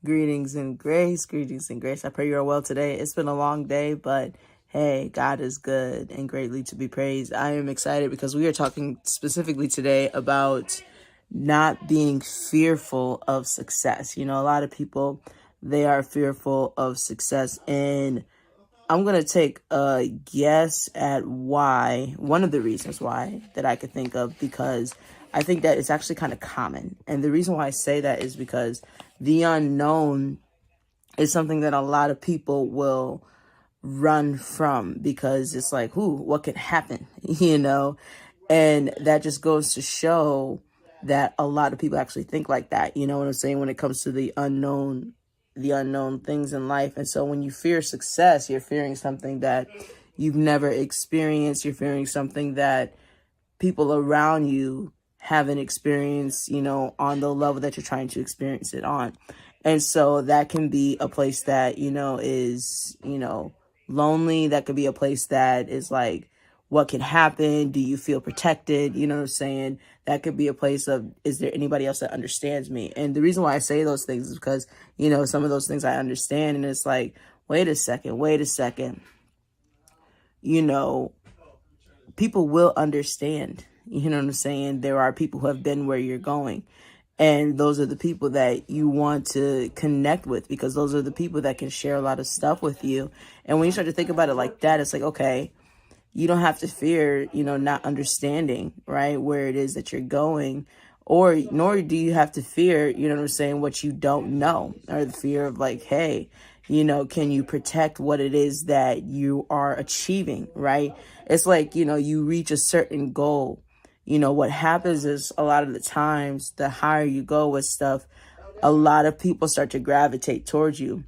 Greetings and grace, greetings and grace. I pray you're well today. It's been a long day, but hey, God is good and greatly to be praised. I am excited because we are talking specifically today about not being fearful of success. You know, a lot of people, they are fearful of success, and I'm going to take a guess at why, one of the reasons why that I could think of, because I think that it's actually kind of common. And the reason why I say that is because the unknown is something that a lot of people will run from, because it's like, what could happen, you know? And that just goes to show that a lot of people actually think like that, you know what I'm saying, when it comes to the unknown things in life. And so when you fear success, you're fearing something that you've never experienced. You're fearing something that people around you haven't experienced, you know, on the level that you're trying to experience it on. And so that can be a place that, you know, is, you know, lonely. That could be a place that is like, what can happen? Do you feel protected? You know what I'm saying? That could be a place of, is there anybody else that understands me? And the reason why I say those things is because, you know, some of those things I understand. And it's like, wait a second. You know, people will understand. You know what I'm saying? There are people who have been where you're going. And those are the people that you want to connect with, because those are the people that can share a lot of stuff with you. And when you start to think about it like that, it's like, okay, you don't have to fear, you know, not understanding, right, where it is that you're going, or nor do you have to fear, you know what I'm saying, what you don't know, or the fear of like, hey, you know, can you protect what it is that you are achieving, right? It's like, you know, you reach a certain goal. You know, what happens is a lot of the times, the higher you go with stuff, a lot of people start to gravitate towards you.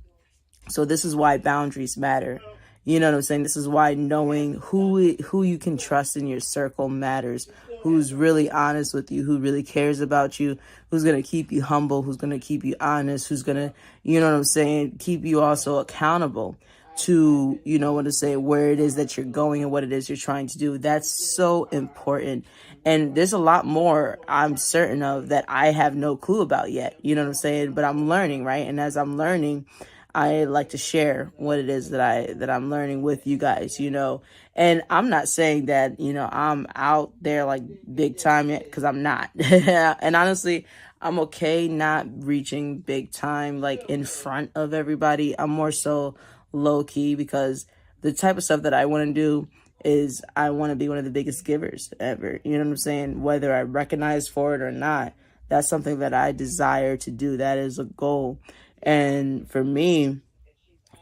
So this is why boundaries matter. You know what I'm saying? This is why knowing who you can trust in your circle matters. Who's really honest with you, who really cares about you, who's going to keep you humble, who's going to keep you honest, who's going to, you know what I'm saying, keep you also accountable to, you know what to say, where it is that you're going and what it is you're trying to do. That's so important. And there's a lot more I'm certain of that I have no clue about yet. You know what I'm saying? But I'm learning, right? And as I'm learning, I like to share what it is that I'm learning with you guys, you know. And I'm not saying that, you know, I'm out there like big time yet, because I'm not. And honestly, I'm okay not reaching big time like in front of everybody. I'm more so low key, because the type of stuff that I want to do is I want to be one of the biggest givers ever. You know what I'm saying? Whether I recognize for it or not, that's something that I desire to do. That is a goal. And for me,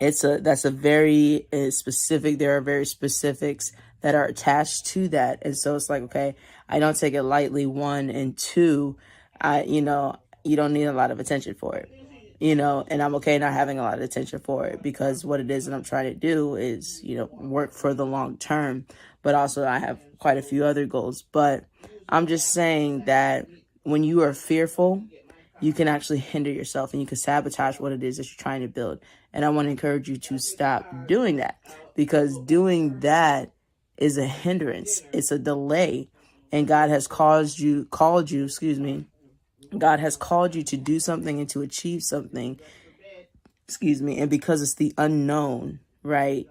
that's a very specific, there are very specifics that are attached to that. And so it's like, okay, I don't take it lightly, one, and two, you know, you don't need a lot of attention for it, you know, and I'm okay not having a lot of attention for it, because what it is that I'm trying to do is, you know, work for the long term, but also I have quite a few other goals. But I'm just saying that when you are fearful, you can actually hinder yourself and you can sabotage what it is that you're trying to build. And I want to encourage you to stop doing that, because doing that is a hindrance. It's a delay. And God has God has called you to do something and to achieve something, and because it's the unknown, right?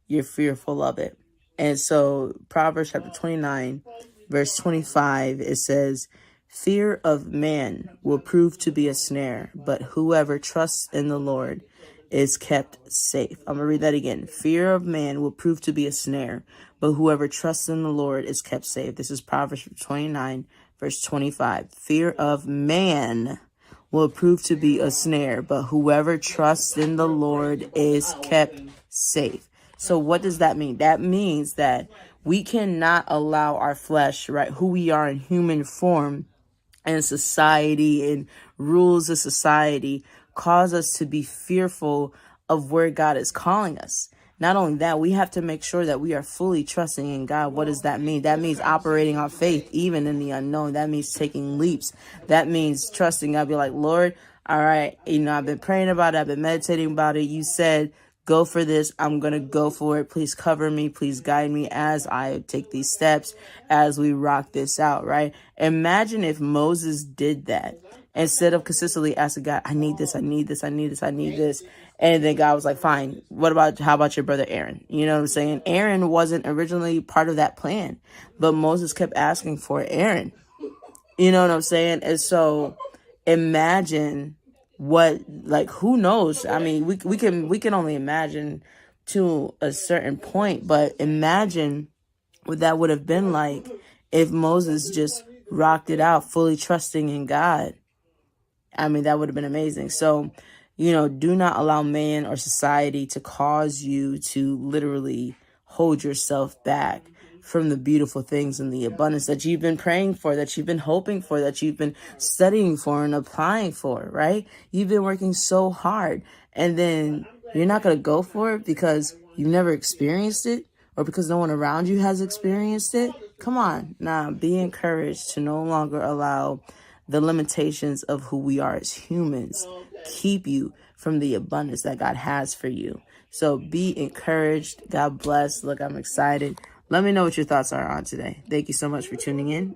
You're fearful of it. And so Proverbs chapter 29, verse 25, it says, fear of man will prove to be a snare, but whoever trusts in the Lord is kept safe. I'm going to read that again. Fear of man will prove to be a snare, but whoever trusts in the Lord is kept safe. This is Proverbs 29, verse 25. Fear of man will prove to be a snare, but whoever trusts in the Lord is kept safe. So what does that mean? That means that we cannot allow our flesh, right, who we are in human form, and society and rules of society, cause us to be fearful of where God is calling us. Not only that, we have to make sure that we are fully trusting in God. What does that mean? That means operating on faith, even in the unknown. That means taking leaps. That means trusting God. Be like, Lord, all right, you know, I've been praying about it. I've been meditating about it. You said go for this. I'm going to go for it. Please cover me. Please guide me as I take these steps, as we rock this out, right? Imagine if Moses did that instead of consistently asking God, I need this, I need this, I need this, I need this. And then God was like, fine, how about your brother Aaron? You know what I'm saying? Aaron wasn't originally part of that plan, but Moses kept asking for Aaron. You know what I'm saying? And so imagine who knows? I mean, we can only imagine to a certain point, but imagine what that would have been like if Moses just rocked it out, fully trusting in God. I mean, that would have been amazing. So, do not allow man or society to cause you to literally hold yourself back from the beautiful things and the abundance that you've been praying for, that you've been hoping for, that you've been studying for and applying for, right? You've been working so hard, and then you're not going to go for it because you've never experienced it or because no one around you has experienced it. Come on. Nah, be encouraged to no longer allow the limitations of who we are as humans keep you from the abundance that God has for you. So be encouraged. God bless. Look, I'm excited. Let me know what your thoughts are on today. Thank you so much for tuning in.